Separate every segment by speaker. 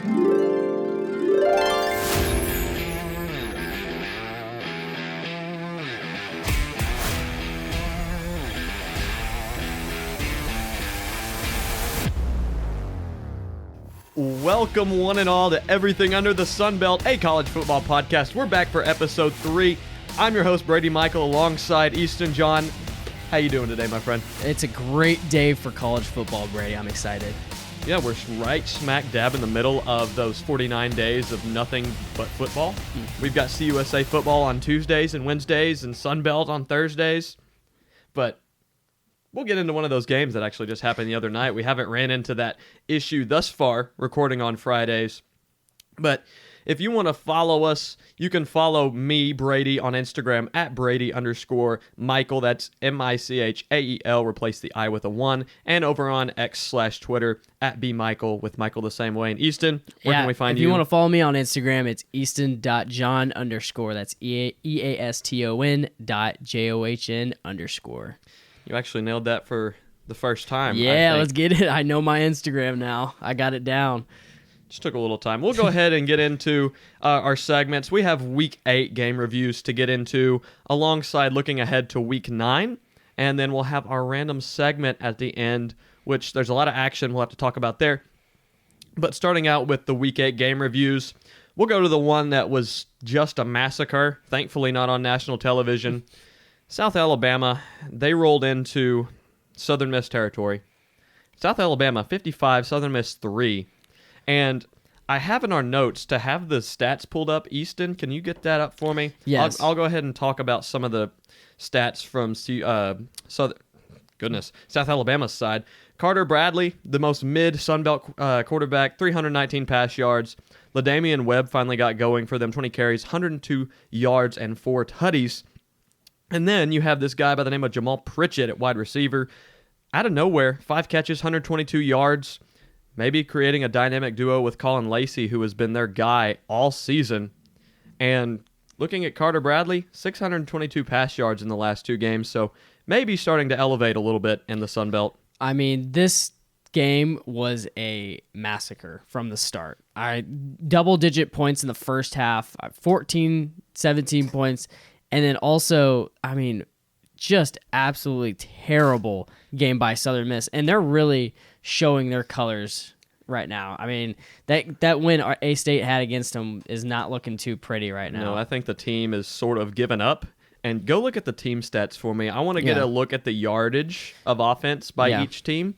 Speaker 1: Welcome one and all to Everything Under the Sun Belt, a college football podcast. We're back for episode 3. I'm your host, Brady Michael, alongside Easton John. How you doing today, my friend?
Speaker 2: It's a great day for college football, Brady. I'm excited.
Speaker 1: Yeah, we're right smack dab in the middle of those 49 days of nothing but football. We've got CUSA football on Tuesdays and Wednesdays and Sun Belt on Thursdays. But we'll get into one of those games that actually just happened the other night. We haven't ran into that issue thus far, recording on Fridays. But if you want to follow us, you can follow me, Brady, on Instagram at Brady_Michael. That's Michael, replace the I with a 1. And over on X/Twitter at BMichael with Michael the same way. And Easton, where can we find you?
Speaker 2: If you want to follow me on Instagram, it's Easton.John_. That's EASTON.JOHN_.
Speaker 1: You actually nailed that for the first time.
Speaker 2: Yeah, let's get it. I know my Instagram now. I got it down.
Speaker 1: Just took a little time. We'll go ahead and get into our segments. We have Week 8 game reviews to get into alongside looking ahead to Week 9. And then we'll have our random segment at the end, which there's a lot of action we'll have to talk about there. But starting out with the Week 8 game reviews, we'll go to the one that was just a massacre. Thankfully not on national television. South Alabama, they rolled into Southern Miss territory. South Alabama 55, Southern Miss 3. And I have in our notes to have the stats pulled up. Easton, can you get that up for me?
Speaker 2: Yes.
Speaker 1: I'll go ahead and talk about some of the stats from South Alabama's side. Carter Bradley, the most mid-Sun Belt quarterback, 319 pass yards. LaDamian Webb finally got going for them, 20 carries, 102 yards, and 4 tutties. And then you have this guy by the name of Jamal Pritchett at wide receiver. Out of nowhere, 5 catches, 122 yards. Maybe creating a dynamic duo with Colin Lacey, who has been their guy all season. And looking at Carter Bradley, 622 pass yards in the last 2 games. So maybe starting to elevate a little bit in the Sun Belt.
Speaker 2: I mean, this game was a massacre from the start. Double-digit points in the first half, 14, 17 points. And then also, I mean, just absolutely terrible game by Southern Miss. And they're really showing their colors right now. I mean, that win A-State had against them is not looking too pretty right now.
Speaker 1: No, I think the team is sort of given up. And go look at the team stats for me. I want to get a look at the yardage of offense by each team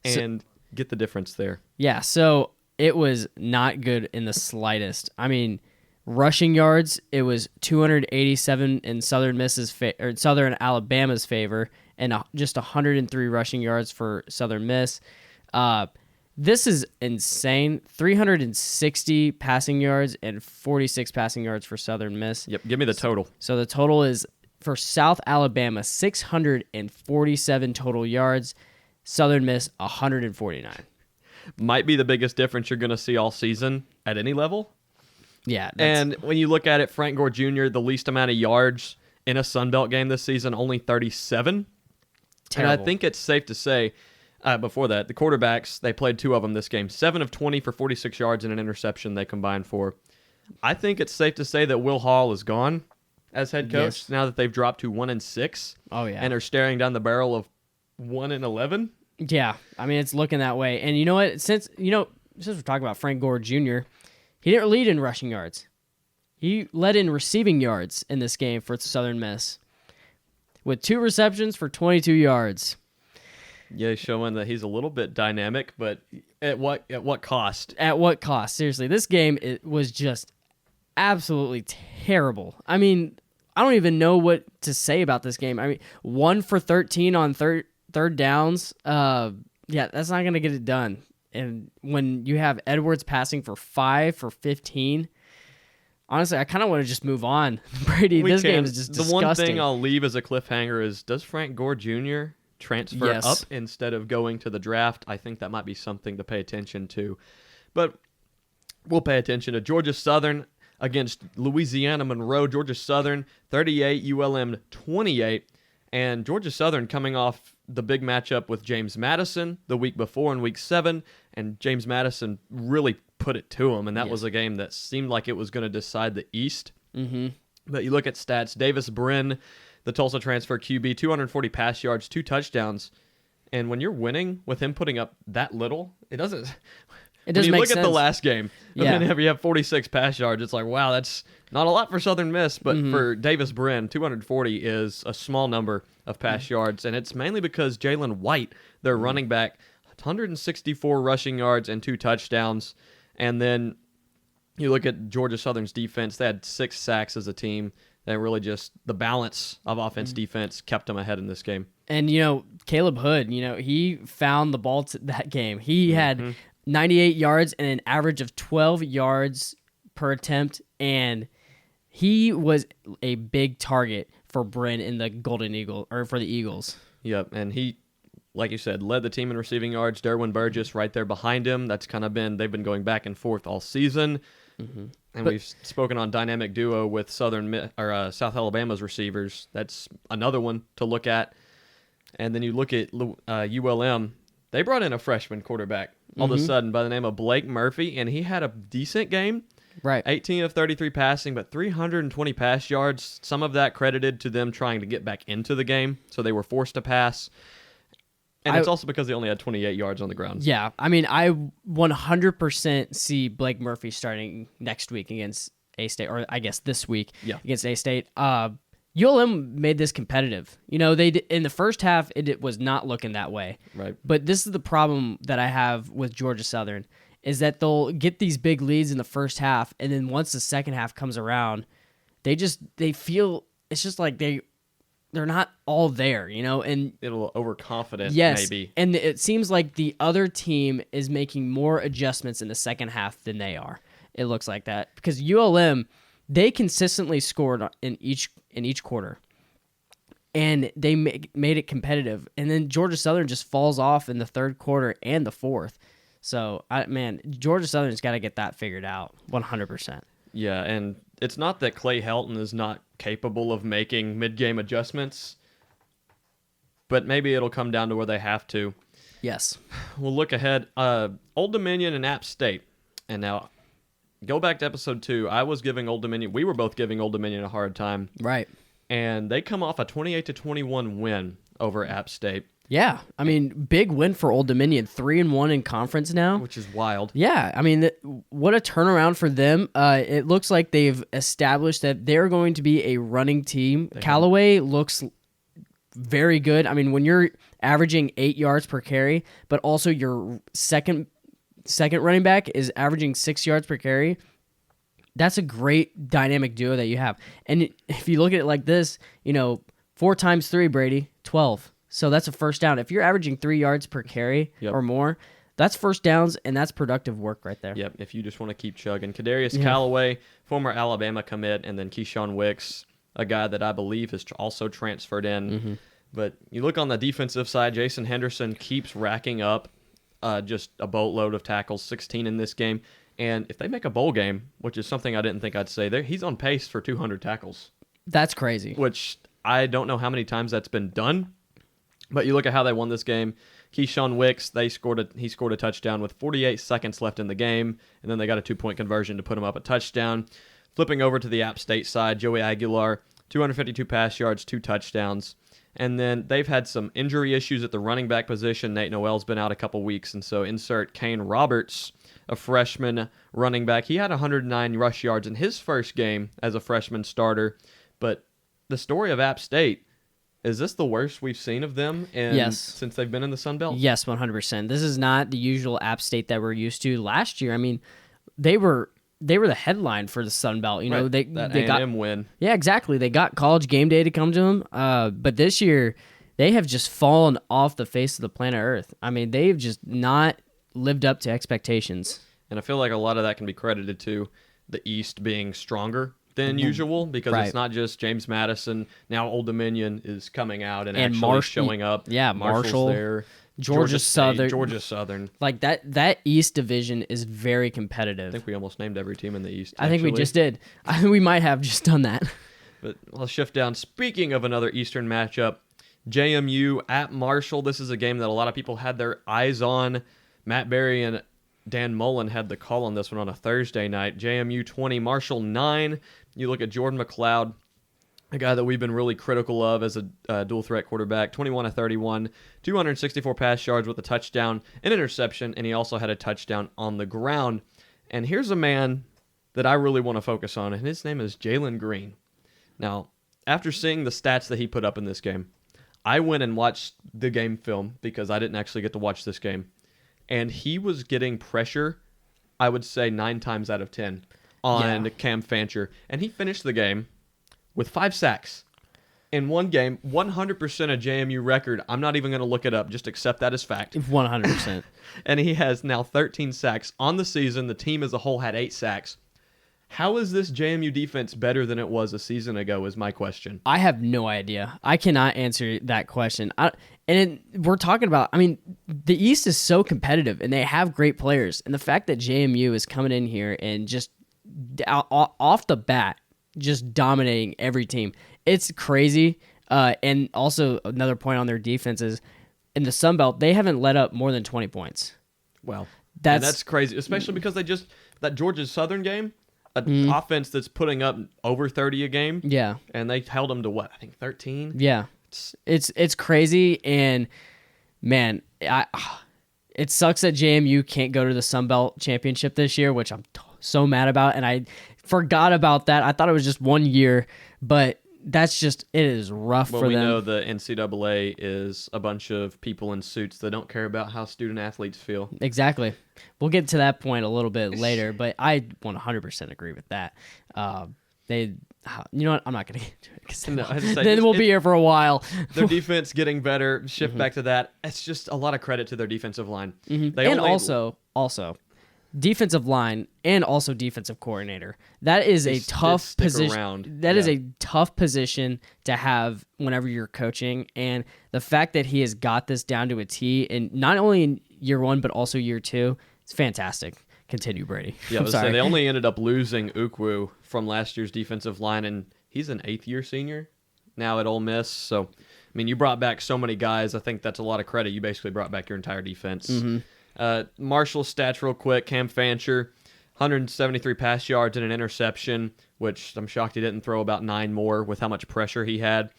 Speaker 1: and get the difference there. Yeah,
Speaker 2: so it was not good in the slightest. I mean, rushing yards, it was 287 in Southern Alabama's favor, and just 103 rushing yards for Southern Miss. This is insane. 360 passing yards and 46 passing yards for Southern Miss.
Speaker 1: Yep, give me the total.
Speaker 2: So the total is for South Alabama, 647 total yards. Southern Miss, 149.
Speaker 1: Might be the biggest difference you're going to see all season at any level.
Speaker 2: Yeah.
Speaker 1: And when you look at it, Frank Gore Jr., the least amount of yards in a Sun Belt game this season, only 37.
Speaker 2: Terrible.
Speaker 1: And I think it's safe to say, before that, the quarterbacks, they played 2 of them this game. 7 of 20 for 46 yards and an interception they combined for. I think it's safe to say that Will Hall is gone as head coach now that they've dropped to 1-6.
Speaker 2: Oh, yeah.
Speaker 1: And are staring down the barrel of 1-11.
Speaker 2: Yeah. I mean, it's looking that way. And you know what? Since we're talking about Frank Gore Jr., he didn't lead in rushing yards. He led in receiving yards in this game for Southern Miss with 2 receptions for 22 yards.
Speaker 1: Yeah, showing that he's a little bit dynamic, but at what cost?
Speaker 2: At what cost? Seriously, this game was just absolutely terrible. I mean, I don't even know what to say about this game. I mean, 1 for 13 on third downs. Yeah, that's not going to get it done. And when you have Edwards passing for 5 for 15, honestly, I kind of want to just move on. Brady, this game is just disgusting.
Speaker 1: The one thing I'll leave as a cliffhanger is, does Frank Gore Jr. transfer up instead of going to the draft? I think that might be something to pay attention to. But we'll pay attention to Georgia Southern against Louisiana Monroe. Georgia Southern 38, ULM 28. And Georgia Southern coming off the big matchup with James Madison the week before in Week 7, and James Madison really put it to them, and that
Speaker 2: Yes.
Speaker 1: was a game that seemed like it was going to decide the East.
Speaker 2: Mm-hmm.
Speaker 1: But you look at stats, Davis Brin, the Tulsa transfer QB, 240 pass yards, 2 touchdowns. And when you're winning with him putting up that little, it doesn't.
Speaker 2: It
Speaker 1: When
Speaker 2: doesn't
Speaker 1: you
Speaker 2: make
Speaker 1: look
Speaker 2: sense.
Speaker 1: at the last game,
Speaker 2: Yeah.
Speaker 1: and then you have 46 pass yards, it's like, wow, that's not a lot for Southern Miss. But
Speaker 2: Mm-hmm.
Speaker 1: for Davis Brin, 240 is a small number of pass
Speaker 2: Mm-hmm.
Speaker 1: yards. And it's mainly because Jalen White, their running back, 164 rushing yards and 2 touchdowns. And then you look at Georgia Southern's defense, they had 6 sacks as a team. And really just the balance of offense defense kept them ahead in this game.
Speaker 2: And, Caleb Hood, he found the ball to that game. He
Speaker 1: Mm-hmm.
Speaker 2: had 98 yards and an average of 12 yards per attempt, and he was a big target for Bryn in the Golden Eagle, or for the Eagles.
Speaker 1: Yep, and he, like you said, led the team in receiving yards. Derwin Burgess right there behind him. That's kind of they've been going back and forth all season. Mm-hmm. And we've spoken on dynamic duo with South Alabama's receivers. That's another one to look at. And then you look at ULM. They brought in a freshman quarterback all of a sudden by the name of Blake Murphy, and he had a decent game.
Speaker 2: Right.
Speaker 1: 18 of 33 passing, but 320 pass yards. Some of that credited to them trying to get back into the game, so they were forced to pass. And it's also because they only had 28 yards on the ground.
Speaker 2: Yeah, I mean, I 100% see Blake Murphy starting next week against A-State, or I guess this week against A-State. ULM made this competitive. They in the first half, it was not looking that way.
Speaker 1: Right.
Speaker 2: But this is the problem that I have with Georgia Southern, is that they'll get these big leads in the first half, and then once the second half comes around, they feel it's just like they're not all there, and
Speaker 1: It'll overconfident,
Speaker 2: yes,
Speaker 1: maybe.
Speaker 2: and it seems like the other team is making more adjustments in the second half than they are. It looks like that because ULM, they consistently scored in each quarter, and they made it competitive. And then Georgia Southern just falls off in the third quarter and the fourth. So, Georgia Southern's got to get that figured out 100%.
Speaker 1: Yeah, and it's not that Clay Helton is not capable of making mid-game adjustments, but maybe it'll come down to where they have to.
Speaker 2: Yes.
Speaker 1: We'll look ahead. Old Dominion and App State. And now, go back to episode 2. I was giving Old Dominion, we were both giving Old Dominion a hard time.
Speaker 2: Right.
Speaker 1: And they come off a 28-21 win over App State.
Speaker 2: Yeah, I mean, big win for Old Dominion, 3-1 in conference now,
Speaker 1: Which is wild.
Speaker 2: Yeah, I mean, what a turnaround for them. It looks like they've established that they're going to be a running team. Callaway looks very good. I mean, when you're averaging 8 yards per carry, but also your second running back is averaging 6 yards per carry, that's a great dynamic duo that you have. And if you look at it like this, 4 times 3, Brady, 12. So that's a first down. If you're averaging 3 yards per carry or more, that's first downs, and that's productive work right there.
Speaker 1: Yep, if you just want to keep chugging. Kadarius Callaway, former Alabama commit, and then Keyshawn Wicks, a guy that I believe has also transferred in. Mm-hmm. But you look on the defensive side, Jason Henderson keeps racking up just a boatload of tackles, 16 in this game. And if they make a bowl game, which is something I didn't think I'd say, he's on pace for 200 tackles.
Speaker 2: That's crazy.
Speaker 1: Which I don't know how many times that's been done. But you look at how they won this game. Keyshawn Wicks, he scored a touchdown with 48 seconds left in the game, and then they got a 2-point conversion to put him up a touchdown. Flipping over to the App State side, Joey Aguilar, 252 pass yards, 2 touchdowns. And then they've had some injury issues at the running back position. Nate Noel's been out a couple weeks, and so insert Kane Roberts, a freshman running back. He had 109 rush yards in his first game as a freshman starter. But the story of App State, is this the worst we've seen of them since they've been in the Sun Belt?
Speaker 2: Yes, 100%. This is not the usual App State that we're used to. Last year, I mean, they were the headline for the Sun Belt.
Speaker 1: Right.
Speaker 2: They got
Speaker 1: A&M win.
Speaker 2: Yeah, exactly. They got College Game Day to come to them. But this year, they have just fallen off the face of the planet Earth. I mean, they've just not lived up to expectations.
Speaker 1: And I feel like a lot of that can be credited to the East being stronger than usual, because it's not just James Madison. Now Old Dominion is coming out and actually showing up.
Speaker 2: Yeah,
Speaker 1: Marshall's there.
Speaker 2: Georgia Southern.
Speaker 1: Georgia Southern.
Speaker 2: Like that East division is very competitive.
Speaker 1: I think we almost named every team in the East.
Speaker 2: I think we just did. I think we might have just done that.
Speaker 1: But let's shift down. Speaking of another Eastern matchup, JMU at Marshall. This is a game that a lot of people had their eyes on. Matt Berry and Dan Mullen had the call on this one on a Thursday night. JMU 20, Marshall 9. You look at Jordan McLeod, a guy that we've been really critical of as a dual threat quarterback, 21 of 31, 264 pass yards with a touchdown, an interception, and he also had a touchdown on the ground. And here's a man that I really want to focus on, and his name is Jalen Green. Now, after seeing the stats that he put up in this game, I went and watched the game film because I didn't actually get to watch this game. And he was getting pressure, I would say 9 times out of 10 on Cam Fancher. And he finished the game with 5 sacks in one game, 100% a JMU record. I'm not even going to look it up. Just accept that as fact.
Speaker 2: 100%.
Speaker 1: And he has now 13 sacks on the season. The team as a whole had 8 sacks. How is this JMU defense better than it was a season ago is my question.
Speaker 2: I have no idea. I cannot answer that question. We're talking about, I mean, the East is so competitive, and they have great players. And the fact that JMU is coming in here and just off the bat, just dominating every team, it's crazy. And also another point on their defense is, in the Sun Belt, they haven't let up more than 20 points.
Speaker 1: Well, that's crazy, especially because that Georgia Southern game, an offense that's putting up over 30 a game.
Speaker 2: Yeah.
Speaker 1: And they held them to what? I think 13?
Speaker 2: Yeah. It's crazy, and man, it sucks that JMU can't go to the Sun Belt Championship this year, which I'm so mad about, and I forgot about that. I thought it was just 1 year, but it is rough for them.
Speaker 1: Well, we know the NCAA is a bunch of people in suits that don't care about how student athletes feel.
Speaker 2: Exactly. We'll get to that point a little bit later, but I 100% agree with that. You know what? I'm not going to get into it, because then we'll be here for a while.
Speaker 1: Their defense getting better. Shift back to that. It's just a lot of credit to their defensive line.
Speaker 2: And also defensive line and also defensive coordinator. That is a tough position. That is a tough position to have whenever you're coaching. And the fact that he has got this down to a T, and not only in year 1 but also year 2, it's fantastic. Continue, Brady.
Speaker 1: Yeah, they only ended up losing Ukwu from last year's defensive line, and he's an 8th-year senior now at Ole Miss. So, I mean, you brought back so many guys. I think that's a lot of credit. You basically brought back your entire defense. Marshall's stats real quick. Cam Fancher, 173 pass yards and an interception, which I'm shocked he didn't throw about 9 more with how much pressure he had.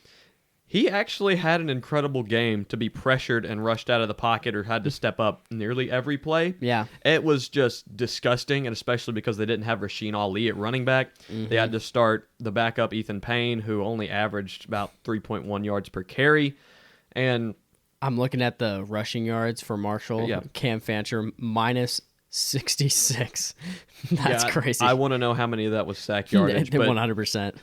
Speaker 1: He actually had an incredible game to be pressured and rushed out of the pocket or had to step up nearly every play.
Speaker 2: Yeah.
Speaker 1: It was just disgusting, and especially because they didn't have Rasheen Ali at running back. They had to start the backup Ethan Payne, who only averaged about 3.1 yards per carry. And
Speaker 2: I'm looking at the rushing yards for Marshall.
Speaker 1: Yeah.
Speaker 2: Cam Fancher, minus 66. That's crazy.
Speaker 1: I want to know how many of that was sack yardage.
Speaker 2: 100%.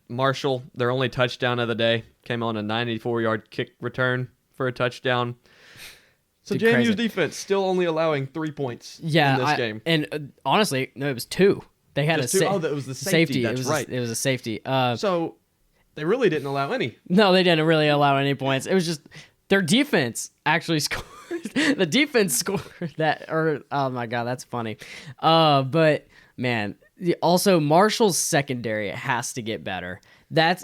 Speaker 1: Marshall, their only touchdown of the day, came on a 94-yard kick return for a touchdown. So JMU's defense still only allowing 3 points in this game.
Speaker 2: And honestly, no, it was 2. They had
Speaker 1: that was the safety. That's right.
Speaker 2: It was a safety.
Speaker 1: So they really didn't allow any.
Speaker 2: No, they didn't really allow any points. It was just their defense actually scored. The defense scored that. Oh my God, that's funny. But man. Also, Marshall's secondary has to get better.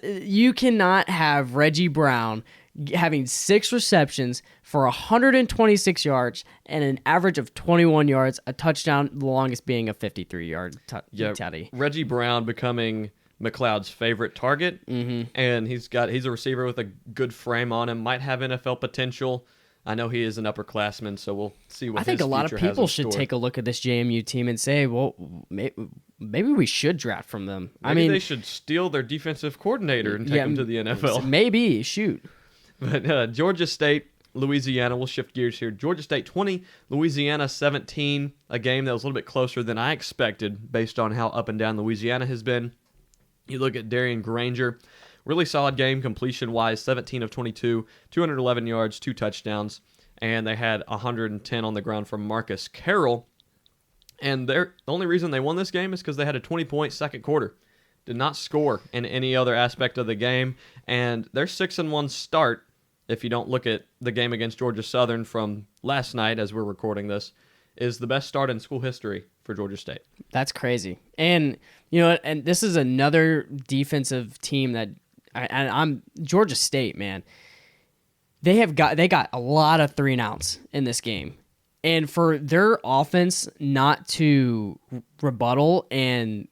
Speaker 2: You cannot have Reggie Brown having 6 receptions for 126 yards and an average of 21 yards, a touchdown, the longest being a 53-yard tutty.
Speaker 1: Reggie Brown becoming McLeod's favorite target, and he's a receiver with a good frame on him, might have NFL potential. I know he is an upperclassman, so we'll see what his future has in store.
Speaker 2: I think a lot of people should take a look at this JMU team and say, well, maybe we should draft from them.
Speaker 1: Maybe they should steal their defensive coordinator and take him to the NFL.
Speaker 2: Maybe, shoot.
Speaker 1: But Georgia State, Louisiana, we'll shift gears here. Georgia State 20, Louisiana 17, a game that was a little bit closer than I expected based on how up and down Louisiana has been. You look at Darian Granger. Really solid game completion-wise, 17 of 22, 211 yards, 2 touchdowns, and they had 110 on the ground from Marcus Carroll. And the only reason they won this game is because they had a 20-point second quarter. Did not score in any other aspect of the game, and their 6-1 start, if you don't look at the game against Georgia Southern from last night as we're recording this, is the best start in school history for Georgia State. That's
Speaker 2: crazy. And you know, and this is another defensive team that I'm Georgia State, man. They got a lot of 3-and-outs in this game. And for their offense not to rebuttal and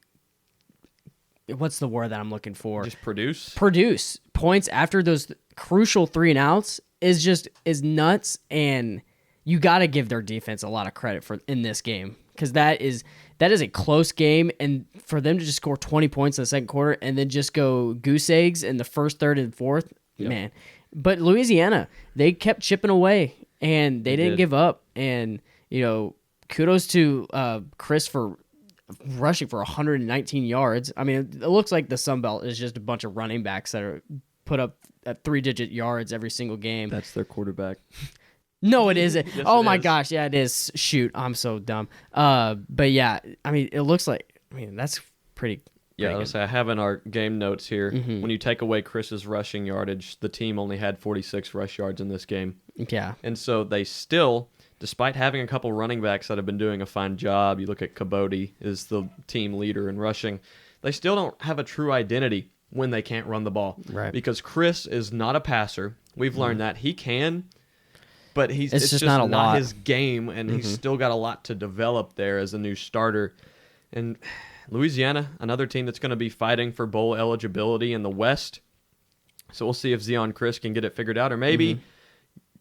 Speaker 2: what's the word that I'm looking for?
Speaker 1: Just produce
Speaker 2: Points after those crucial 3 and outs is nuts, and you got to give their defense a lot of credit for in this game, because that is a close game, and for them to just score 20 points in the second quarter and then just go goose eggs in the first, third, and fourth, man. But Louisiana, they kept chipping away, and they didn't give up. And, kudos to Chris for rushing for 119 yards. I mean, it looks like the Sun Belt is just a bunch of running backs that are put up at 3-digit yards every single game.
Speaker 1: That's their quarterback.
Speaker 2: No, it isn't.
Speaker 1: Yes,
Speaker 2: oh,
Speaker 1: it
Speaker 2: my
Speaker 1: is.
Speaker 2: gosh. Yeah, it is. Shoot, I'm so dumb. But, yeah, I mean, it looks like, that's pretty
Speaker 1: Yeah,
Speaker 2: good.
Speaker 1: I have in our game notes here, when you take away Chris's rushing yardage, the team only had 46 rush yards in this game.
Speaker 2: Yeah.
Speaker 1: And so they still, despite having a couple running backs that have been doing a fine job, you look at Cabote is the team leader in rushing, they still don't have a true identity when they can't run the ball.
Speaker 2: Right.
Speaker 1: Because Chris is not a passer. We've learned that. He can, but it's just
Speaker 2: not a lot.
Speaker 1: his game, and he's still got a lot to develop there as a new starter. And Louisiana, another team that's going to be fighting for bowl eligibility in the West. So we'll see if Zion Chris can get it figured out, or maybe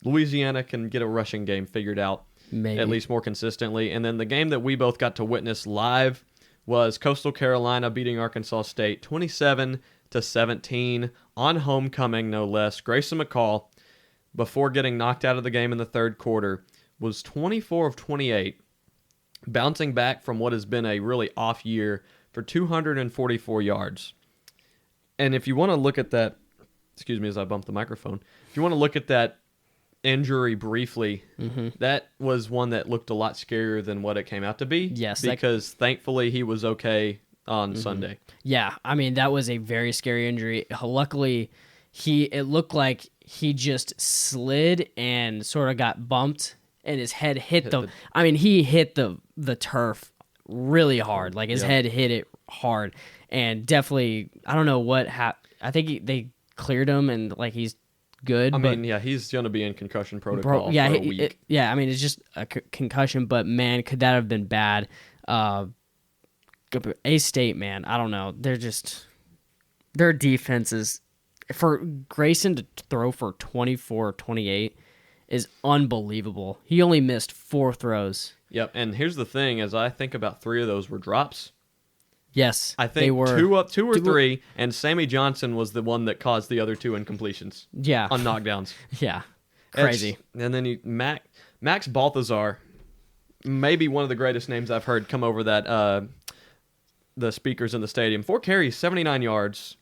Speaker 1: Louisiana can get a rushing game figured out
Speaker 2: Maybe.
Speaker 1: at least more consistently. And then the game that we both got to witness live was Coastal Carolina beating Arkansas State 27-17 on homecoming, no less. Grayson McCall, before getting knocked out of the game in the third quarter, was 24 of 28, bouncing back from what has been a really off year for 244 yards. And if you want to look at that, excuse me as I bump the microphone, if you want to look at that injury briefly, that was one that looked a lot scarier than what it came out to be.
Speaker 2: Yes.
Speaker 1: Because thankfully he was okay on Sunday.
Speaker 2: Yeah, I mean, that was a very scary injury. Luckily, it looked like he just slid and sort of got bumped, and his head hit he hit the turf really hard. Like, his head hit it hard, and definitely, I don't know what happened. I think they cleared him, and, like, he's good.
Speaker 1: He's going to be in concussion protocol for a week.
Speaker 2: It's just a concussion, but, man, could that have been bad? A-State, man, I don't know. Their defense is, for Grayson to throw for 24-28 is unbelievable. He only missed 4 throws.
Speaker 1: Yep, and here's the thing, as I think about 3 of those were drops.
Speaker 2: Yes,
Speaker 1: I think
Speaker 2: they were
Speaker 1: 2 or 3, and Sammy Johnson was the one that caused the other 2 incompletions.
Speaker 2: Yeah.
Speaker 1: On knockdowns.
Speaker 2: Yeah, crazy.
Speaker 1: And then Max Balthazar, maybe one of the greatest names I've heard come over that the speakers in the stadium. 4 carries, 79 yards,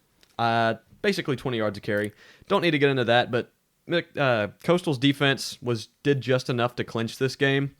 Speaker 1: basically 20 yards a carry. Don't need to get into that, but Coastal's defense did just enough to clinch this game.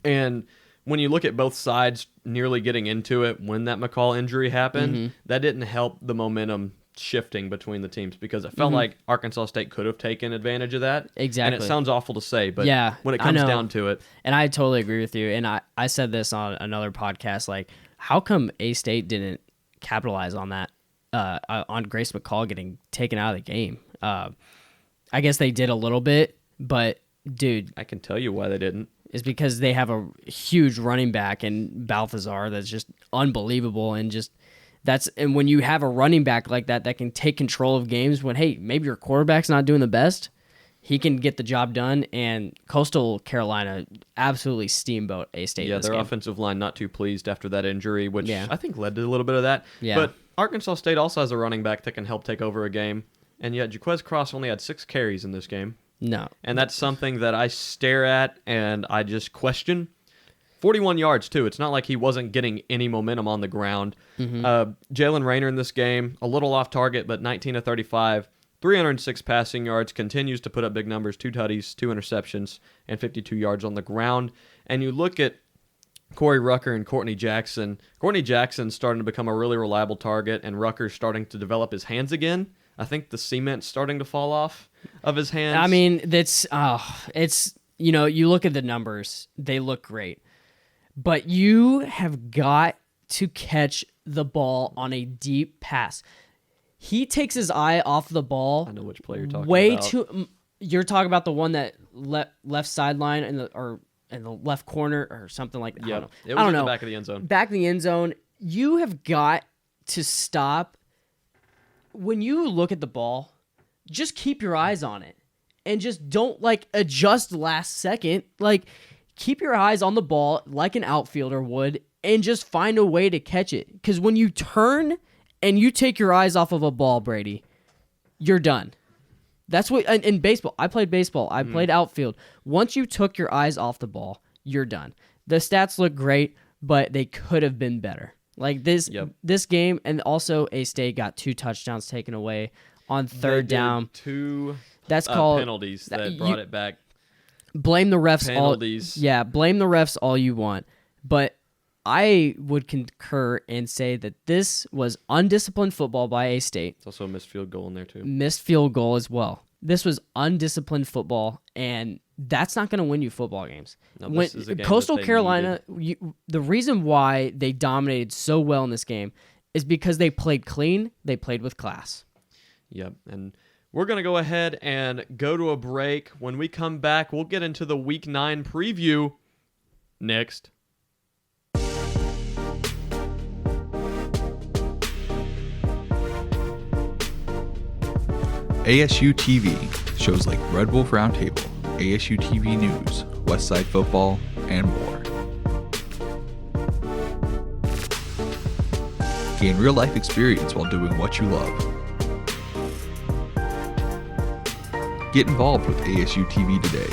Speaker 1: And when you look at both sides nearly getting into it when that McCall injury happened, that didn't help the momentum shifting between the teams, because it felt like Arkansas State could have taken advantage of that.
Speaker 2: Exactly.
Speaker 1: And it sounds awful to say, but when it
Speaker 2: I
Speaker 1: comes
Speaker 2: know.
Speaker 1: down to it.
Speaker 2: And I totally agree with you. And I said this on another podcast, like, how come A-State didn't capitalize on that, on Grace McCall getting taken out of the game? I guess they did a little bit, but, dude,
Speaker 1: I can tell you why they didn't.
Speaker 2: It's because they have a huge running back in Balthazar that's just unbelievable, and and when you have a running back like that can take control of games when, hey, maybe your quarterback's not doing the best, he can get the job done. And Coastal Carolina absolutely steamboat A-State.
Speaker 1: Yeah,
Speaker 2: in this
Speaker 1: their
Speaker 2: game.
Speaker 1: offensive line not too pleased after that injury, which
Speaker 2: Yeah.
Speaker 1: I think led to a little bit of that.
Speaker 2: Yeah.
Speaker 1: But Arkansas State also has a running back that can help take over a game, and yet Jaquez Cross only had 6 carries in this game.
Speaker 2: No.
Speaker 1: And that's something that I stare at and I just question. 41 yards, too. It's not like he wasn't getting any momentum on the ground. Jalen Rayner in this game, a little off target, but 19 of 35, 306 passing yards, continues to put up big numbers, 2 tutties, 2 interceptions, and 52 yards on the ground. And you look at Corey Rucker and Courtney Jackson. Courtney Jackson's starting to become a really reliable target, and Rucker's starting to develop his hands again. I think the cement's starting to fall off of his hands.
Speaker 2: I mean, it's, you look at the numbers, they look great. But you have got to catch the ball on a deep pass. He takes his eye off the ball.
Speaker 1: I know which play you're talking about.
Speaker 2: You're talking about the one that left sideline in the left corner or something like that. I don't know.
Speaker 1: It was in the back of the end zone.
Speaker 2: Back of the end zone. You have got to stop. When you look at the ball, just keep your eyes on it and just don't adjust last second. Keep your eyes on the ball like an outfielder would and just find a way to catch it. Because when you turn and you take your eyes off of a ball, Brady, you're done. That's what in baseball. I played baseball. I played outfield. Once you took your eyes off the ball, you're done. The stats look great, but they could have been better. This game, and also A-State got 2 touchdowns taken away on third down.
Speaker 1: 2
Speaker 2: that's called
Speaker 1: penalties that brought it back.
Speaker 2: Blame the refs.
Speaker 1: Penalties.
Speaker 2: Blame the refs all you want, but I would concur and say that this was undisciplined football by A-State.
Speaker 1: It's also a missed field goal in there too.
Speaker 2: Missed field goal as well. This was undisciplined football, and that's not going to win you football games.
Speaker 1: No, this is a game
Speaker 2: Coastal
Speaker 1: that they
Speaker 2: Carolina, the reason why they dominated so well in this game is because they played clean, they played with class.
Speaker 1: Yep, and we're going to go ahead and go to a break. When we come back, we'll get into the Week 9 preview next.
Speaker 3: ASU-TV, shows like Red Wolf Roundtable, ASU-TV News, Westside Football, and more. Gain real-life experience while doing what you love. Get involved with ASU-TV today.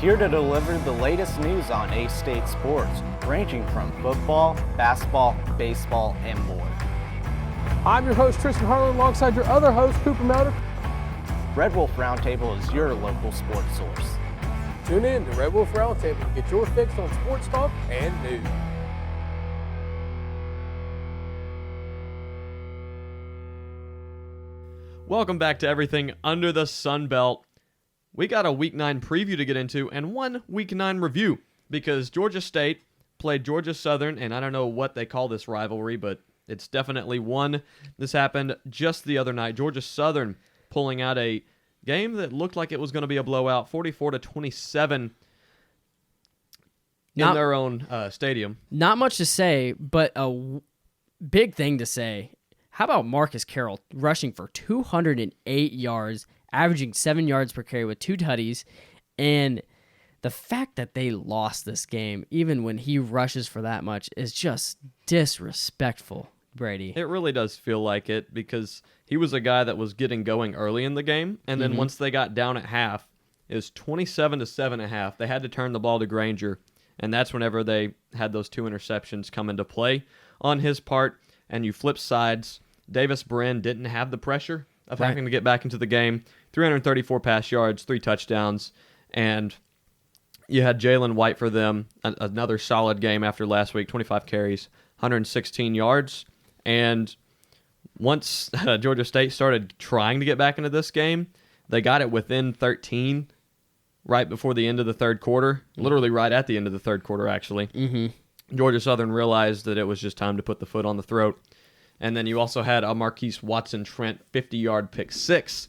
Speaker 4: Here to deliver the latest news on A-State sports, ranging from football, basketball, baseball, and more.
Speaker 5: I'm your host, Tristan Harlan, alongside your other host, Cooper Melder.
Speaker 4: Red Wolf Roundtable is your local sports source.
Speaker 5: Tune in to Red Wolf Roundtable to get your fix on sports talk and news.
Speaker 1: Welcome back to Everything Under the Sun Belt. We got a Week 9 preview to get into and one Week 9 review because Georgia State played Georgia Southern, and I don't know what they call this rivalry, but it's definitely one. This happened just the other night. Georgia Southern pulling out a game that looked like it was going to be a blowout, 44-27 in their own stadium.
Speaker 2: Not much to say, but a big thing to say. How about Marcus Carroll rushing for 208 yards, averaging 7 yards per carry with 2 tutties, and the fact that they lost this game, even when he rushes for that much, is just disrespectful, Brady.
Speaker 1: It really does feel like it because he was a guy that was getting going early in the game, and then once they got down at half, it was 27-7 at half. They had to turn the ball to Granger, and that's whenever they had those 2 interceptions come into play on his part, and you flip sides. Davis Brin didn't have the pressure of having to get back into the game. 334 pass yards, 3 touchdowns, and you had Jalen White for them, another solid game after last week, 25 carries, 116 yards, and once Georgia State started trying to get back into this game, they got it within 13 right before the end of the third quarter, literally right at the end of the third quarter, actually. Mm-hmm. Georgia Southern realized that it was just time to put the foot on the throat. And then you also had a Marquise Watson-Trent 50-yard pick 6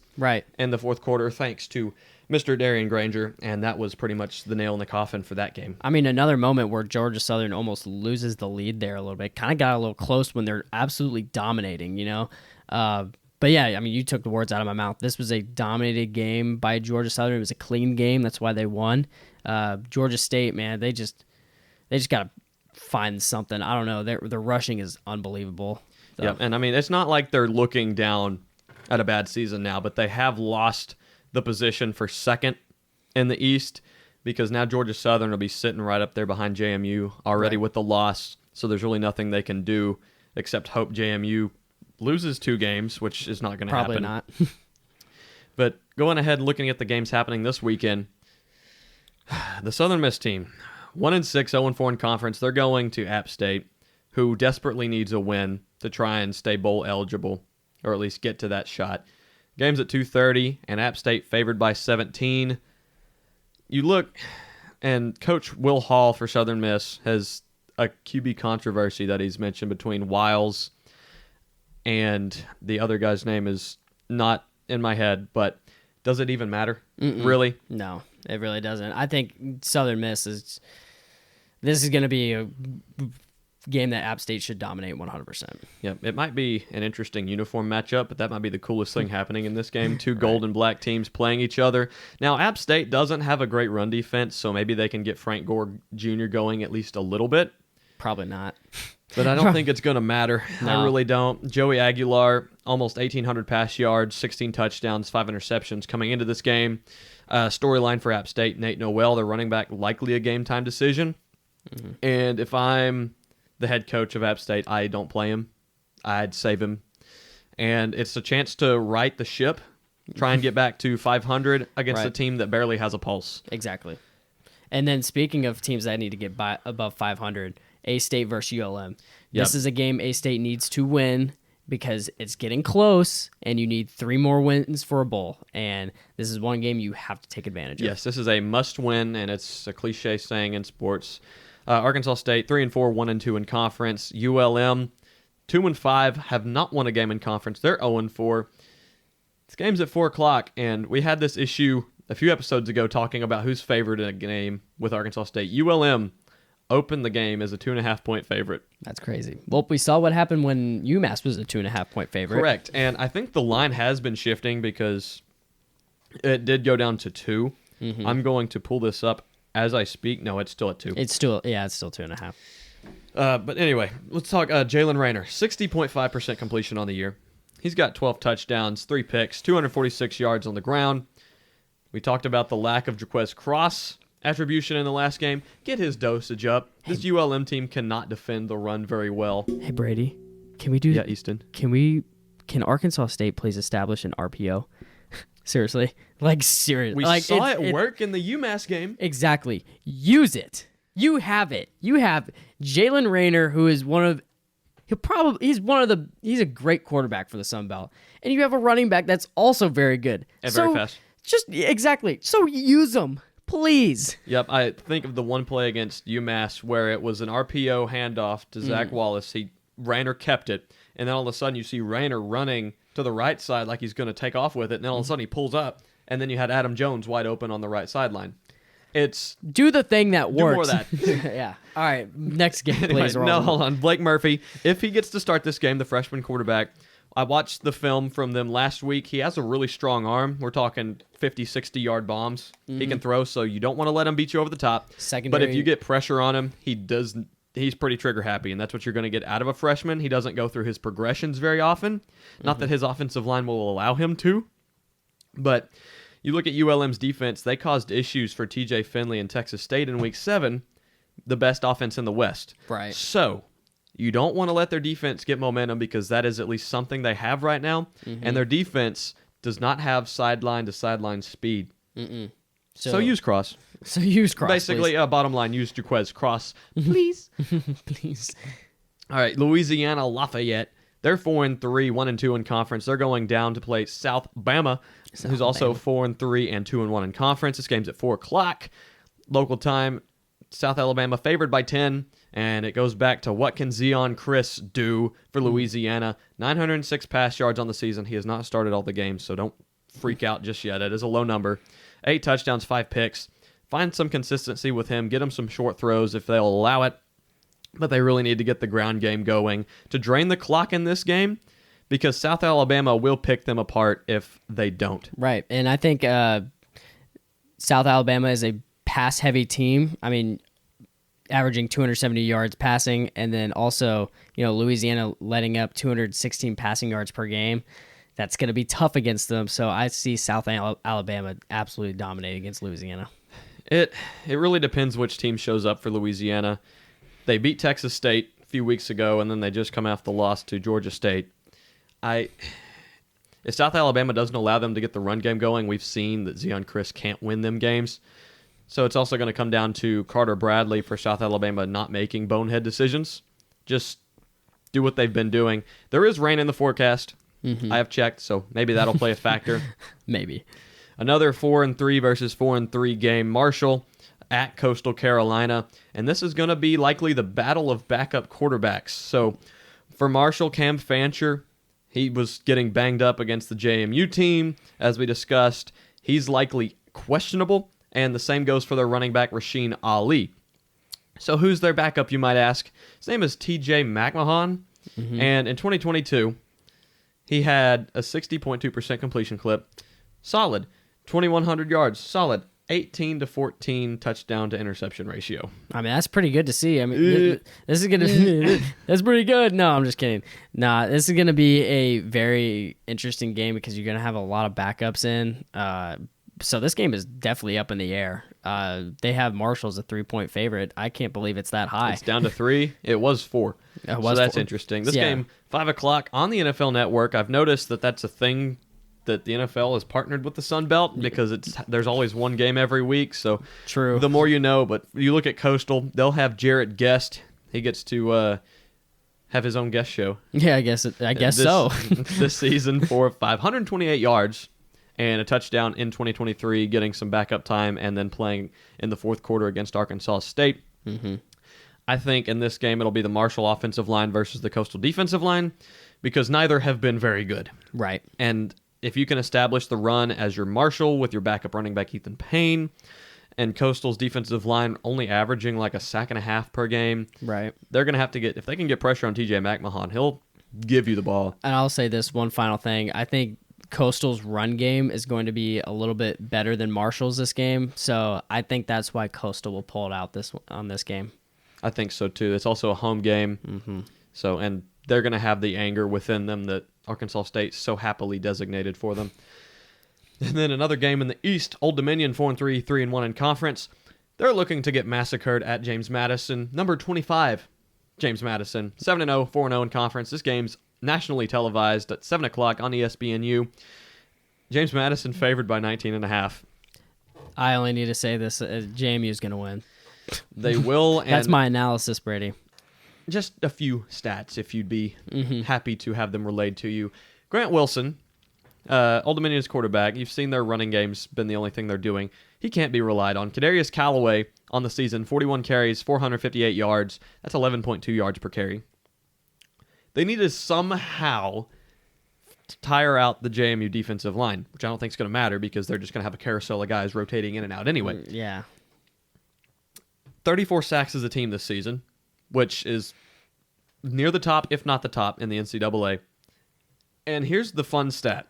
Speaker 1: in the fourth quarter, thanks to Mr. Darian Granger, and that was pretty much the nail in the coffin for that game.
Speaker 2: I mean, another moment where Georgia Southern almost loses the lead there a little bit. Kind of got a little close when they're absolutely dominating, you know? But yeah, I mean, you took the words out of my mouth. This was a dominated game by Georgia Southern. It was a clean game. That's why they won. Georgia State, man, they just got to find something. I don't know. Their rushing is unbelievable. So.
Speaker 1: Yeah, and I mean, it's not like they're looking down at a bad season now, but they have lost the position for second in the East because now Georgia Southern will be sitting right up there behind JMU already with the loss, so there's really nothing they can do except hope JMU loses 2 games, which is not going to happen.
Speaker 2: Probably not.
Speaker 1: But going ahead and looking at the games happening this weekend, the Southern Miss team, 1-6, 0-4 in conference, they're going to App State, who desperately needs a win to try and stay bowl eligible, or at least get to that shot. Game's at 2:30, and App State favored by 17. You look, and Coach Will Hall for Southern Miss has a QB controversy that he's mentioned between Wiles and the other guy's name is not in my head, but does it even matter? Really?
Speaker 2: No, it really doesn't. I think Southern Miss this is going to be a game that App State should dominate 100%.
Speaker 1: Yeah, it might be an interesting uniform matchup, but that might be the coolest thing happening in this game. Two gold and black teams playing each other. Now, App State doesn't have a great run defense, so maybe they can get Frank Gore Jr. going at least a little bit.
Speaker 2: Probably not.
Speaker 1: But I don't think it's going to matter.
Speaker 2: No.
Speaker 1: I really don't. Joey Aguilar, almost 1,800 pass yards, 16 touchdowns, 5 interceptions coming into this game. Storyline for App State, Nate Noel, their running back, likely a game-time decision. And if I'm the head coach of App State, I don't play him. I'd save him. And it's a chance to right the ship, try and get back to 500 against a team that barely has a pulse.
Speaker 2: Exactly. And then speaking of teams that need to get above 500, A-State versus ULM. This is a game A-State needs to win because it's getting close, and you need 3 more wins for a bowl. And this is one game you have to take advantage of.
Speaker 1: Yes, this is a must-win, and it's a cliche saying in sports. Arkansas State 3-4, 1-2 in conference. ULM 2-5, have not won a game in conference. They're 0-4. This game's at 4:00, and we had this issue a few episodes ago talking about who's favored in a game with Arkansas State. ULM opened the game as a 2.5-point favorite.
Speaker 2: That's crazy. Well, we saw what happened when UMass was a 2.5-point favorite.
Speaker 1: Correct, and I think the line has been shifting because it did go down to 2. I'm going to pull this up as I speak. No, it's still at 2.
Speaker 2: It's still 2.5.
Speaker 1: But anyway, let's talk Jalen Rayner. 60.5% completion on the year. He's got 12 touchdowns, 3 picks, 246 yards on the ground. We talked about the lack of Jaquez Cross attribution in the last game. Get his dosage up. This ULM team cannot defend the run very well.
Speaker 2: Hey, Brady, can we do...
Speaker 1: Yeah, Easton.
Speaker 2: Can Arkansas State please establish an RPO? Seriously. Seriously.
Speaker 1: We saw it work in the UMass game.
Speaker 2: Exactly. Use it. You have it. You have Jalen Rayner, who is he's a great quarterback for the Sun Belt. And you have a running back that's also very good.
Speaker 1: And very fast.
Speaker 2: Exactly. So use them, please.
Speaker 1: Yep, I think of the one play against UMass where it was an RPO handoff to Zach Wallace. Rayner kept it, and then all of a sudden you see Rayner running to the right side like he's going to take off with it, and then all of a sudden he pulls up, and then you had Adam Jones wide open on the right sideline.
Speaker 2: Do the thing that works.
Speaker 1: Do more of that.
Speaker 2: Yeah. All right, next game,
Speaker 1: Anyway,
Speaker 2: please.
Speaker 1: no, hold on. Blake Murphy, if he gets to start this game, the freshman quarterback, I watched the film from them last week. He has a really strong arm. We're talking 50, 60-yard bombs. He can throw, so you don't want to let him beat you over the top. But if you get pressure on him, he's pretty trigger happy, and that's what you're going to get out of a freshman. He doesn't go through his progressions very often. Not that his offensive line will allow him to, but you look at ULM's defense, they caused issues for TJ Finley and Texas State in Week 7, the best offense in the West.
Speaker 2: Right.
Speaker 1: So you don't want to let their defense get momentum because that is at least something they have right now, and their defense does not have sideline-to-sideline speed. So use Cross.
Speaker 2: So use Cross,
Speaker 1: basically, bottom line, use Jaquez Cross, please.
Speaker 2: please.
Speaker 1: All right, Louisiana Lafayette. They're 4-3, 1-2 in conference. They're going down to play South Bama, who's also 4-3 and 2-1 in conference. This game's at 4:00 local time. South Alabama favored by 10, and it goes back to what can Zion Chris do for Louisiana. 906 pass yards on the season. He has not started all the games, so don't freak out just yet. It is a low number. 8 touchdowns, 5 picks. Find some consistency with him. Get him some short throws if they'll allow it. But they really need to get the ground game going to drain the clock in this game because South Alabama will pick them apart if they don't.
Speaker 2: Right, and I think South Alabama is a pass-heavy team. I mean, averaging 270 yards passing, and then also, Louisiana letting up 216 passing yards per game. That's going to be tough against them. So I see South Alabama absolutely dominating against Louisiana.
Speaker 1: It really depends which team shows up for Louisiana. They beat Texas State a few weeks ago, and then they just come off the loss to Georgia State. If South Alabama doesn't allow them to get the run game going, we've seen that Zion Chris can't win them games. So it's also going to come down to Carter Bradley for South Alabama not making bonehead decisions. Just do what they've been doing. There is rain in the forecast. I have checked, so maybe that'll play a factor.
Speaker 2: Maybe.
Speaker 1: Another 4-3 versus 4-3 game. Marshall at Coastal Carolina. And this is going to be likely the battle of backup quarterbacks. So for Marshall, Cam Fancher, He was getting banged up against the JMU team, as we discussed. He's likely questionable, and the same goes for their running back, Rasheen Ali. So who's their backup, you might ask? His name is TJ McMahon, and in 2022, he had a 60.2% completion clip. Solid. 2,100 yards. Solid. 18-14 touchdown to interception ratio.
Speaker 2: I mean, that's pretty good to see. I mean, this is gonna that's pretty good. No, I'm just kidding. Nah, this is gonna be a very interesting game because you're gonna have a lot of backups in. So this game is definitely up in the air. They have Marshall as a 3-point favorite. I can't believe it's that high.
Speaker 1: It's down to 3. It was 4.
Speaker 2: It was
Speaker 1: so that's
Speaker 2: 4.
Speaker 1: interesting. This game, 5 o'clock on the NFL Network. I've noticed that that's a thing that the NFL has partnered with the Sun Belt because there's always one game every week. So
Speaker 2: True.
Speaker 1: The more you know, but you look at Coastal, they'll have Jarrett Guest. He gets to have his own guest show.
Speaker 2: Yeah, I guess so.
Speaker 1: This season for 528 yards and a touchdown in 2023, getting some backup time and then playing in the fourth quarter against Arkansas State.
Speaker 2: Mm-hmm.
Speaker 1: I think in this game it'll be the Marshall offensive line versus the Coastal defensive line because neither have been very good.
Speaker 2: Right.
Speaker 1: And if you can establish the run as your Marshall with your backup running back Ethan Payne and Coastal's defensive line only averaging like a sack and a half per game,
Speaker 2: Right.
Speaker 1: they're going to have to if they can get pressure on TJ McMahon, he'll give you the ball.
Speaker 2: And I'll say this one final thing. I think Coastal's run game is going to be a little bit better than Marshall's this game. So I think that's why Coastal will pull it out on this game.
Speaker 1: I think so too. It's also a home game.
Speaker 2: Mm-hmm.
Speaker 1: So, and they're going to have the anger within them that Arkansas State so happily designated for them. And then another game in the East, Old Dominion 4-3, 3-1 in conference. They're looking to get massacred at James Madison. Number 25, James Madison, 7-0, 4-0 in conference. This game's nationally televised at 7 o'clock on ESPNU. James Madison favored by 19.5.
Speaker 2: I only need to say this. JMU is going to win.
Speaker 1: They will. And
Speaker 2: That's my analysis, Brady.
Speaker 1: just a few stats if you'd be happy to have them relayed to you. Grant Wilson, Old Dominion's quarterback, you've seen their running game's been the only thing they're doing. He can't be relied on. Kadarius Callaway on the season, 41 carries, 458 yards. That's 11.2 yards per carry. They need to somehow tire out the JMU defensive line, which I don't think is going to matter because they're just going to have a carousel of guys rotating in and out anyway.
Speaker 2: Yeah.
Speaker 1: 34 sacks as a team this season, which is near the top, if not the top, in the NCAA. And here's the fun stat.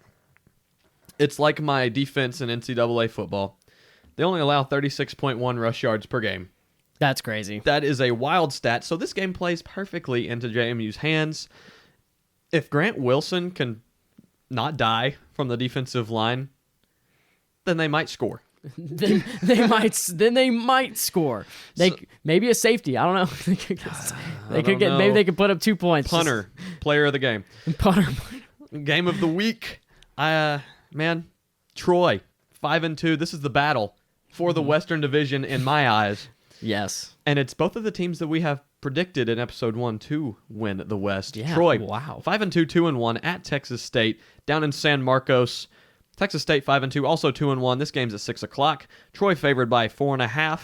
Speaker 1: It's like my defense in NCAA football. They only allow 36.1 rush yards per game.
Speaker 2: That's crazy.
Speaker 1: That is a wild stat. So this game plays perfectly into JMU's hands. If Grant Wilson can not die from the defensive line, then they might score.
Speaker 2: then they might score. Maybe a safety. I don't know. Maybe they could put up 2 points.
Speaker 1: Punter, player of the game.
Speaker 2: Punter.
Speaker 1: Game of the week. Troy, 5-2. This is the battle for the Western Division in my eyes.
Speaker 2: Yes.
Speaker 1: And it's both of the teams that we have predicted in episode 1 to win the West.
Speaker 2: Yeah,
Speaker 1: Troy,
Speaker 2: wow.
Speaker 1: 5-2, 2-1 at Texas State down in San Marcos. Texas State 5-2, also 2-1. This game's at 6 o'clock. Troy favored by 4.5.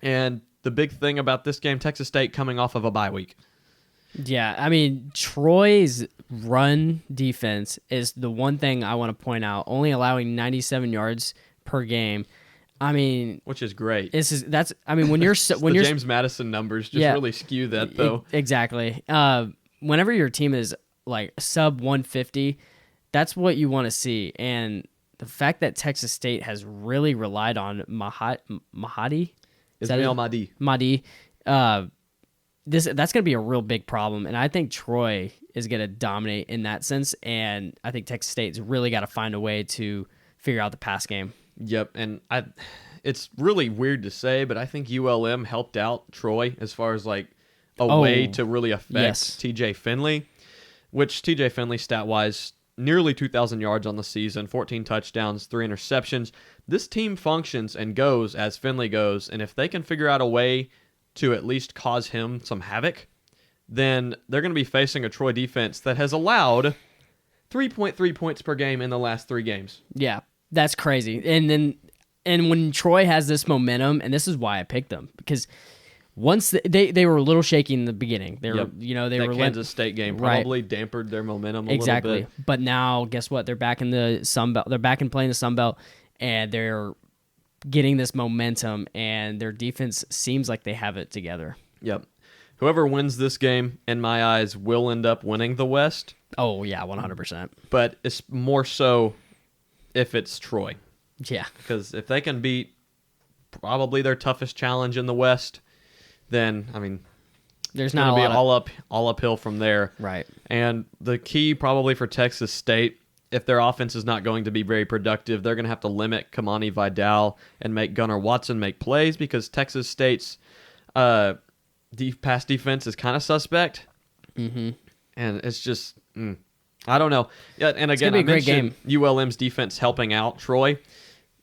Speaker 1: And the big thing about this game, Texas State coming off of a bye week.
Speaker 2: Yeah, I mean, Troy's run defense is the one thing I want to point out. Only allowing 97 yards per game. I mean,
Speaker 1: Which is great.
Speaker 2: When you're
Speaker 1: the James Madison numbers just really skew that though.
Speaker 2: Exactly. Whenever your team is like sub 150, that's what you want to see. And the fact that Texas State has really relied on Mahdi.
Speaker 1: Ismail Mahdi.
Speaker 2: Mahdi. That's going to be a real big problem. And I think Troy is going to dominate in that sense. And I think Texas State's really got to find a way to figure out the pass game.
Speaker 1: Yep, and it's really weird to say, but I think ULM helped out Troy as far as like a way to really affect TJ Finley, which TJ Finley stat-wise, nearly 2,000 yards on the season, 14 touchdowns, 3 interceptions. This team functions and goes as Finley goes, and if they can figure out a way to at least cause him some havoc, then they're going to be facing a Troy defense that has allowed 3.3 points per game in the last 3 games.
Speaker 2: Yeah. That's crazy. And when Troy has this momentum, and this is why I picked them, because once they were a little shaky in the beginning. They were,
Speaker 1: Yep.
Speaker 2: they
Speaker 1: that
Speaker 2: were
Speaker 1: Kansas State game probably dampened their momentum a
Speaker 2: exactly.
Speaker 1: little bit.
Speaker 2: But now, guess what? They're back in the Sun Belt. They're back in playing the Sun Belt, and they're getting this momentum, and their defense seems like they have it together.
Speaker 1: Yep. Whoever wins this game, in my eyes, will end up winning the West.
Speaker 2: Oh yeah, 100%.
Speaker 1: But it's more so if it's Troy.
Speaker 2: Yeah,
Speaker 1: Because if they can beat probably their toughest challenge in the West, then, I mean,
Speaker 2: there's
Speaker 1: it's
Speaker 2: not
Speaker 1: going
Speaker 2: a
Speaker 1: to be
Speaker 2: lot
Speaker 1: all uphill from there.
Speaker 2: right.
Speaker 1: And the key probably for Texas State, if their offense is not going to be very productive, they're going to have to limit Kamani Vidal and make Gunnar Watson make plays because Texas State's pass defense is kind of suspect.
Speaker 2: Mm-hmm.
Speaker 1: And it's just, I don't know. Yeah, and again,
Speaker 2: gonna
Speaker 1: I
Speaker 2: be a great
Speaker 1: mentioned ULM's defense helping out Troy.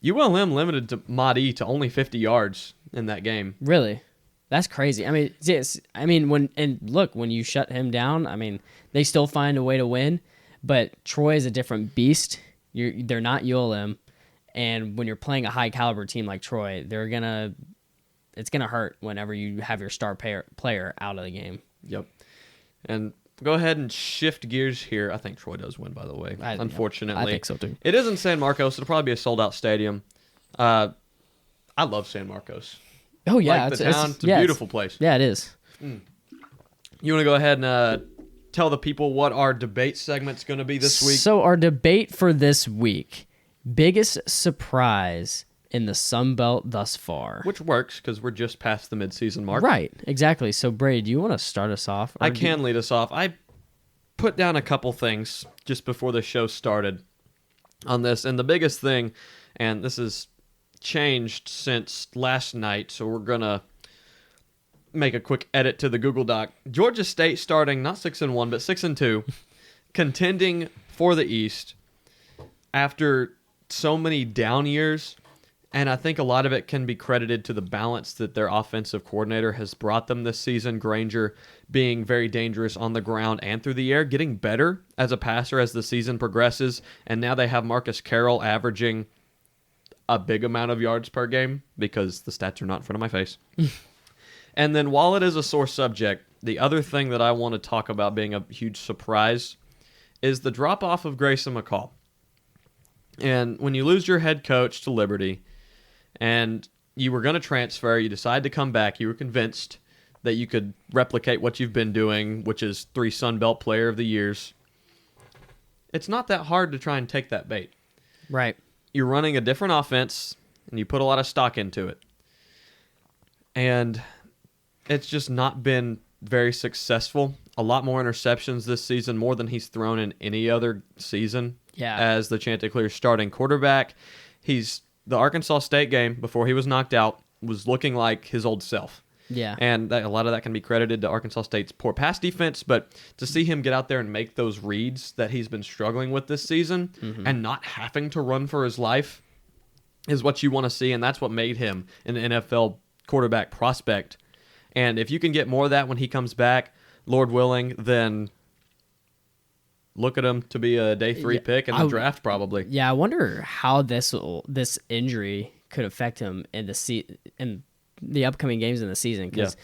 Speaker 1: ULM limited to Madi to only 50 yards in that game.
Speaker 2: Really, that's crazy. I mean, when you shut him down, I mean, they still find a way to win. But Troy is a different beast. They're not ULM, and when you're playing a high caliber team like Troy, it's gonna hurt whenever you have your star player out of the game.
Speaker 1: Yep. And go ahead and shift gears here. I think Troy does win, by the way. Unfortunately,
Speaker 2: I think so too.
Speaker 1: It is in San Marcos. It'll probably be a sold-out stadium. I love San Marcos.
Speaker 2: Oh yeah,
Speaker 1: Like the town. It's a beautiful place.
Speaker 2: Yeah, it is.
Speaker 1: You want to go ahead and tell the people what our debate segment's going to be this week?
Speaker 2: So our debate for this week: biggest surprise in the Sun Belt thus far.
Speaker 1: Which works because we're just past the midseason mark.
Speaker 2: Right, exactly. So Brady, do you want to start us off?
Speaker 1: I can lead us off. I put down a couple things just before the show started on this, and the biggest thing, and this has changed since last night, so we're going to make a quick edit to the Google Doc. Georgia State starting not 6-1 but 6-2, contending for the East after so many down years, and I think a lot of it can be credited to the balance that their offensive coordinator has brought them this season. Granger being very dangerous on the ground and through the air, getting better as a passer as the season progresses, and now they have Marcus Carroll averaging a big amount of yards per game because the stats are not in front of my face. And then while it is a sore subject, the other thing that I want to talk about being a huge surprise is the drop-off of Grayson McCall. And when you lose your head coach to Liberty and you were going to transfer, you decide to come back, you were convinced that you could replicate what you've been doing, which is 3 Sun Belt Player of the Years. It's not that hard to try and take that bait.
Speaker 2: Right.
Speaker 1: You're running a different offense, and you put a lot of stock into it. And it's just not been very successful. A lot more interceptions this season, more than he's thrown in any other season as the Chanticleer starting quarterback. The Arkansas State game, before he was knocked out, was looking like his old self.
Speaker 2: Yeah.
Speaker 1: And a lot of that can be credited to Arkansas State's poor pass defense, but to see him get out there and make those reads that he's been struggling with this season and not having to run for his life is what you want to see, and that's what made him an NFL quarterback prospect. And if you can get more of that when he comes back, Lord willing, then look at him to be a day 3 pick in the draft probably.
Speaker 2: Yeah, I wonder how this injury could affect him in the upcoming games in the season. Because,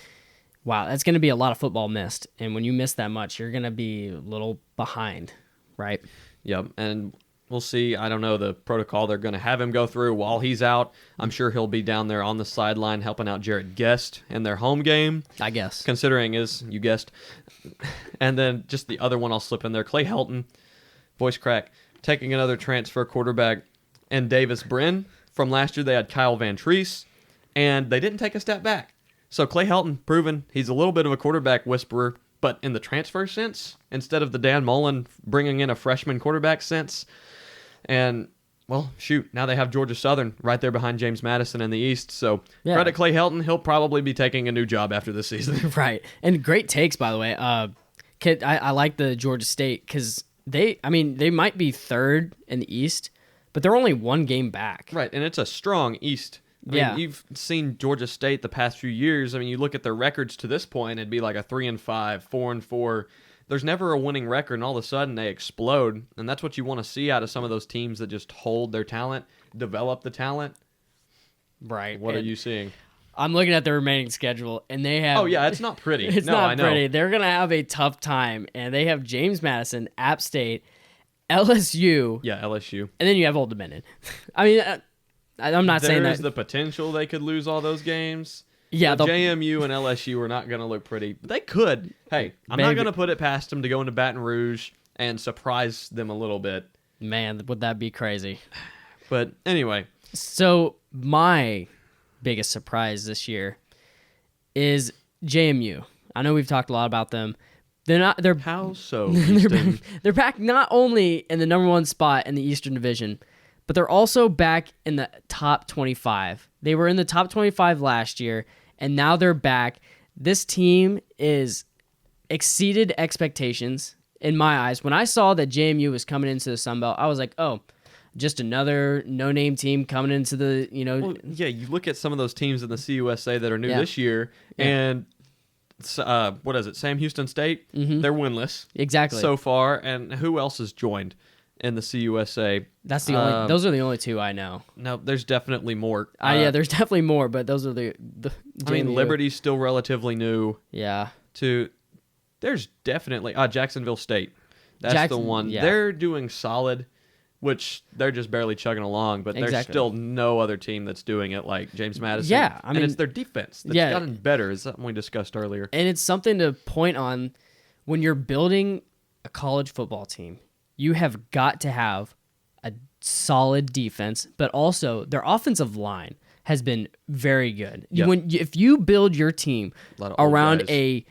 Speaker 2: wow, that's going to be a lot of football missed. And when you miss that much, you're going to be a little behind, right?
Speaker 1: Yep, and we'll see. I don't know the protocol they're going to have him go through while he's out. I'm sure he'll be down there on the sideline helping out Jarrett Guest in their home game.
Speaker 2: I guess.
Speaker 1: Considering you guessed. And then just the other one I'll slip in there, Clay Helton, voice crack, taking another transfer quarterback, and Davis Brin. From last year, they had Kyle Van Treese, and they didn't take a step back. So Clay Helton, proven he's a little bit of a quarterback whisperer, but in the transfer sense, instead of the Dan Mullen bringing in a freshman quarterback sense. And, well, shoot, now they have Georgia Southern right there behind James Madison in the East. So credit Clay Helton. He'll probably be taking a new job after this season.
Speaker 2: Right. And great takes, by the way. I like the Georgia State because they might be third in the East, but they're only 1 game back.
Speaker 1: Right, and it's a strong East. I mean, you've seen Georgia State the past few years. I mean, you look at their records to this point, it'd be like a 3-5, 4-4. There's never a winning record, and all of a sudden they explode, and that's what you want to see out of some of those teams that just hold their talent, develop the talent.
Speaker 2: Right.
Speaker 1: What are you seeing?
Speaker 2: I'm looking at the remaining schedule, and they have.
Speaker 1: Oh yeah, it's not pretty.
Speaker 2: It's
Speaker 1: no,
Speaker 2: not
Speaker 1: I know.
Speaker 2: pretty. They're gonna have a tough time, and they have James Madison, App State, LSU,
Speaker 1: Yeah, LSU.
Speaker 2: and then you have Old Dominion. I mean, I'm not saying
Speaker 1: There's
Speaker 2: that.
Speaker 1: the potential they could lose all those games.
Speaker 2: Yeah,
Speaker 1: But
Speaker 2: they'll-
Speaker 1: JMU and LSU are not going to look pretty. But they could. Hey, I'm not
Speaker 2: Maybe.
Speaker 1: going to put it past them to go into Baton Rouge and surprise them a little bit.
Speaker 2: Man, would that be crazy?
Speaker 1: But anyway,
Speaker 2: So my biggest surprise this year is JMU. I know we've talked a lot about them. They're not. They're
Speaker 1: how so?
Speaker 2: they're,
Speaker 1: Easton?
Speaker 2: they're back not only in the number 1 spot in the Eastern Division, but they're also back in the top 25. They were in the top 25 last year, and now they're back. This team is exceeded expectations in my eyes. When I saw that JMU was coming into the Sun Belt, I was like, oh, just another no-name team coming into the,
Speaker 1: Well, yeah, you look at some of those teams in the CUSA that are new
Speaker 2: Yeah.
Speaker 1: this year, and what is it? Sam Houston State? They're winless
Speaker 2: exactly.
Speaker 1: so far. And who else has joined in the CUSA?
Speaker 2: That's the only. Those are the only 2 I know.
Speaker 1: No, there's definitely more.
Speaker 2: Yeah, there's definitely more, but those are the
Speaker 1: I mean,
Speaker 2: JMU.
Speaker 1: Liberty's still relatively new.
Speaker 2: Yeah.
Speaker 1: There's definitely Jacksonville State. That's the
Speaker 2: Jackson-
Speaker 1: one.
Speaker 2: yeah.
Speaker 1: They're doing solid, which they're just barely chugging along. But there's
Speaker 2: Exactly.
Speaker 1: still no other team that's doing it like James Madison.
Speaker 2: Yeah, I
Speaker 1: and
Speaker 2: mean-
Speaker 1: it's their defense that's
Speaker 2: Yeah.
Speaker 1: gotten better. Is something we discussed earlier.
Speaker 2: And it's something to point on when you're building a college football team. You have got to have a solid defense, but also their offensive line has been very good.
Speaker 1: Yep.
Speaker 2: If you build your team
Speaker 1: A lot of old
Speaker 2: around
Speaker 1: guys.
Speaker 2: a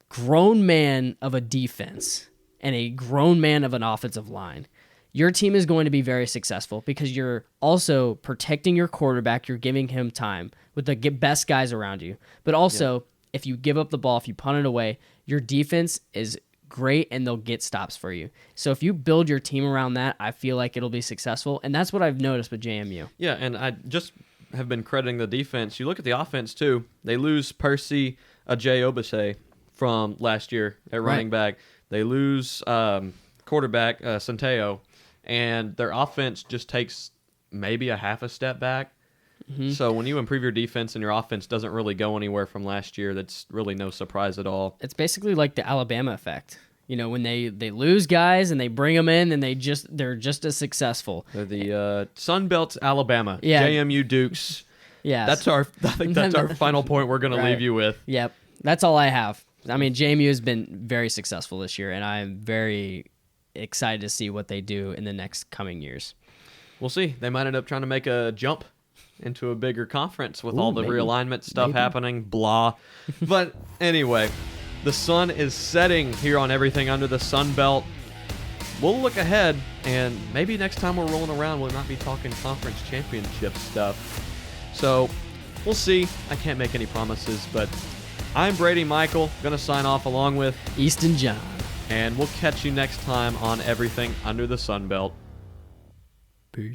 Speaker 2: grown man of a defense and a grown man of an offensive line, your team is going to be very successful because you're also protecting your quarterback. You're giving him time with the best guys around you. But also, if you give up the ball, if you punt it away, your defense is great and they'll get stops for you. So if you build your team around that, I feel like it'll be successful. And that's what I've noticed with JMU.
Speaker 1: Yeah, and I just have been crediting the defense. You look at the offense too. They lose Percy Obase from last year at running back. They lose quarterback Centeo, and their offense just takes maybe a half a step back. So when you improve your defense and your offense doesn't really go anywhere from last year, that's really no surprise at all.
Speaker 2: It's basically like the Alabama effect. When they lose guys and they bring them in and they're just as successful.
Speaker 1: They're the Sun Belt's Alabama,
Speaker 2: Yeah.
Speaker 1: JMU Dukes.
Speaker 2: Yeah.
Speaker 1: I think that's our final point we're going to leave you with.
Speaker 2: Yep. That's all I have. I mean, JMU has been very successful this year, and I'm very excited to see what they do in the next coming years.
Speaker 1: We'll see. They might end up trying to make a jump into a bigger conference with all the
Speaker 2: maybe.
Speaker 1: realignment stuff happening, blah. But anyway, the sun is setting here on everything under the Sun Belt. We'll look ahead, and maybe next time we're rolling around, we'll not be talking conference championship stuff. So we'll see. I can't make any promises, but I'm Brady Michael, going to sign off along with
Speaker 2: Easton John.
Speaker 1: and we'll catch you next time on everything under the Sun Belt.